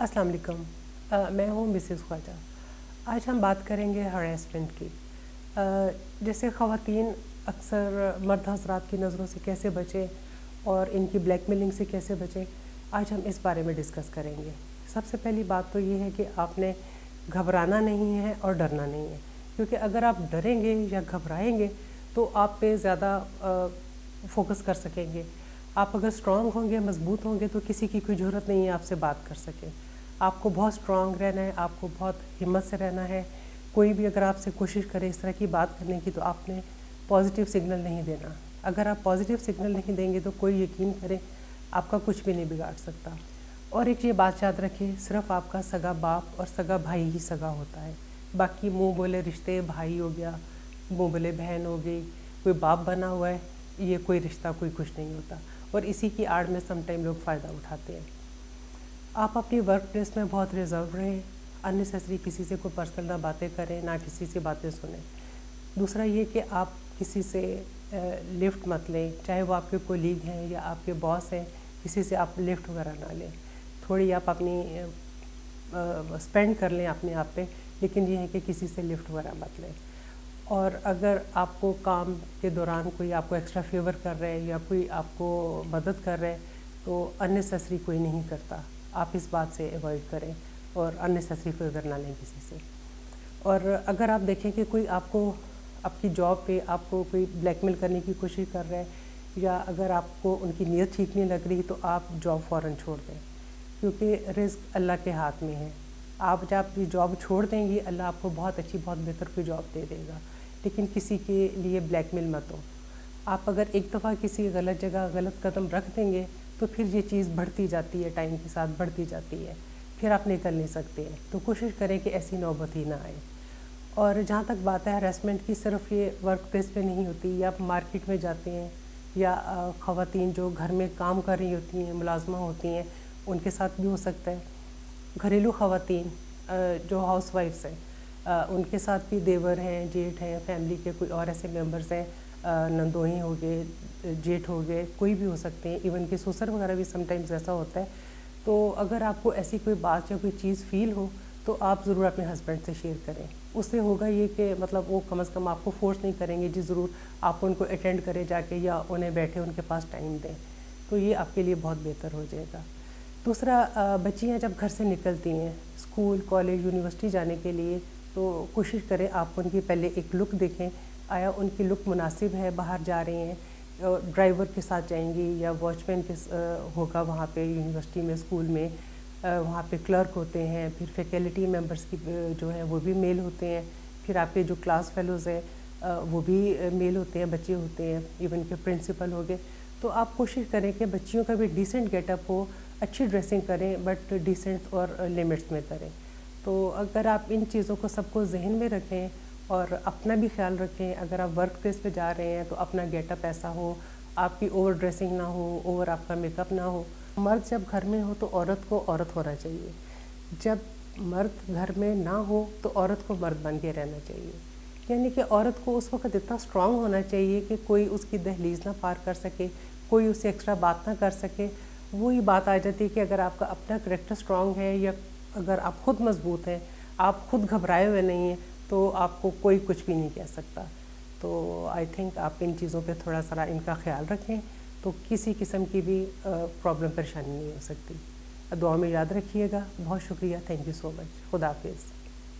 अस्सलाम वालेकुम। मैं हूँ मिसेस ख्वाजा। आज हम बात करेंगे हरासमेंट की। जैसे ख़वातीन अक्सर मर्द हज़रात की नज़रों से कैसे बचें और इनकी ब्लैकमेलिंग से कैसे बचें, आज हम इस बारे में डिस्कस करेंगे। सबसे पहली बात तो ये है कि आपने घबराना नहीं है और डरना नहीं है, क्योंकि अगर आप डरेंगे या घबराएंगे तो आप पे ज़्यादा फोकस कर सकेंगे। आप अगर स्ट्रांग होंगे, मजबूत होंगे, तो किसी की कोई ज़रूरत नहीं है आपसे बात कर सके। आपको बहुत स्ट्रांग रहना है, आपको बहुत हिम्मत से रहना है। कोई भी अगर आपसे कोशिश करे इस तरह की बात करने की, तो आपने पॉजिटिव सिग्नल नहीं देना। अगर आप पॉजिटिव सिग्नल नहीं देंगे तो कोई यकीन करें आपका कुछ भी नहीं बिगाड़ सकता। और एक ये बात याद रखिए, सिर्फ आपका सगा बाप और सगा भाई ही सगा होता है। बाकी मुँह बोले रिश्ते, भाई हो गया, मुँह बोले बहन हो गई, कोई बाप बना हुआ है, ये कोई रिश्ता कोई कुछ नहीं होता। और इसी की आड़ में समटाइम लोग फ़ायदा उठाते हैं। आप अपनी वर्क प्लेस में बहुत रिजर्व रहें, अननेसेसरी किसी से कोई पर्सनल ना बातें करें, ना किसी से बातें सुनें। दूसरा ये कि आप किसी से लिफ्ट मत लें, चाहे वो आपके कोलीग हैं या आपके बॉस हैं, किसी से आप लिफ्ट वगैरह ना लें। थोड़ी आप अपनी स्पेंड कर लें अपने आप पे, लेकिन ये है कि किसी से लिफ्ट वगैरह मत लें। और अगर आपको काम के दौरान कोई आपको एक्स्ट्रा फेवर कर रहा है या कोई आपको मदद कर रहा है, तो अननेसेसरी कोई नहीं करता। आप इस बात से अवॉइड करें और अननेसेसरी फेवर ना लें किसी से। और अगर आप देखें कि कोई आपको आपकी जॉब पे आपको कोई ब्लैकमेल करने की कोशिश कर रहा है, या अगर आपको उनकी नीयत ठीक नहीं लग रही, तो आप जॉब फ़ौरन छोड़ दें, क्योंकि रिस्क अल्लाह के हाथ में है। आप जब अपनी जॉब छोड़ देंगी, अल्लाह आपको बहुत अच्छी, बहुत बेहतर कोई जॉब दे देगा, लेकिन किसी के लिए ब्लैकमेल मत हो। आप अगर एक दफ़ा किसी गलत जगह गलत कदम रख देंगे, तो फिर ये चीज़ बढ़ती जाती है, टाइम के साथ बढ़ती जाती है, फिर आप निकल नहीं सकते हैं। तो कोशिश करें कि ऐसी नौबत ही ना आए। और जहाँ तक बात है हरासमेंट की, सिर्फ ये वर्क प्लेस पे नहीं होती, या आप मार्केट में जाते हैं, या ख़वातीन जो घर में काम कर रही होती हैं, मुलाजमा होती हैं, उनके साथ भी हो सकता है। घरेलू ख़वातीन जो हाउस वाइफ्स हैं, उनके साथ भी देवर हैं, जेठ हैं, फैमिली के कोई और ऐसे मेंबर्स हैं, नंदोई हो गए, जेठ हो गए, कोई भी हो सकते हैं, इवन कि ससुर वगैरह भी समटाइम्स ऐसा होता है। तो अगर आपको ऐसी कोई बात या कोई चीज़ फ़ील हो, तो आप ज़रूर अपने हस्बैंड से शेयर करें। उससे होगा ये कि मतलब वो कम से कम आपको फ़ोर्स नहीं करेंगे, जी ज़रूर आप उनको अटेंड करें जाके, या उन्हें बैठे उनके पास टाइम दें, तो ये आपके लिए बहुत बेहतर हो जाएगा। दूसरा, बच्चियाँ जब घर से निकलती हैं स्कूल, कॉलेज, यूनिवर्सिटी जाने के लिए, तो कोशिश करें आप उनकी पहले एक लुक देखें, आया उनकी लुक मुनासिब है, बाहर जा रही हैं, ड्राइवर के साथ जाएंगी या वॉचमैन के होगा वहाँ पे यूनिवर्सिटी में, स्कूल में, वहाँ पे क्लर्क होते हैं, फिर फैकल्टी मेंबर्स की जो है वो भी मेल होते हैं, फिर आपके जो क्लास फेलोज़ हैं वो भी मेल होते हैं, बच्चे होते हैं, इवन के प्रिंसिपल हो गए। तो आप कोशिश करें कि बच्चियों का भी डिसेंट गेटअप हो, अच्छी ड्रेसिंग करें, बट डिसेंट और लिमिट्स में करें। तो अगर आप इन चीज़ों को सबको जहन में रखें और अपना भी ख्याल रखें, अगर आप वर्क प्लेस पे जा रहे हैं तो अपना गेटअप ऐसा हो, आपकी ओवर ड्रेसिंग ना हो, ओवर आपका मेकअप ना हो। मर्द जब घर में हो तो औरत को औरत होना चाहिए, जब मर्द घर में ना हो तो औरत को मर्द बन के रहना चाहिए। यानी कि औरत को उस वक्त इतना स्ट्रांग होना चाहिए कि कोई उसकी दहलीज ना पार कर सके, कोई उससे एक्स्ट्रा बात ना कर सके। वही बात आ जाती है कि अगर आपका अपना करैक्टर स्ट्रांग है, या अगर आप खुद मजबूत हैं, आप खुद घबराए हुए नहीं हैं, तो आपको कोई कुछ भी नहीं कह सकता। तो आई थिंक आप इन चीज़ों पे थोड़ा सा इनका ख्याल रखें, तो किसी किस्म की भी प्रॉब्लम परेशानी नहीं हो सकती। दुआ में याद रखिएगा। बहुत शुक्रिया, थैंक यू सो मच। खुदा हाफिज़।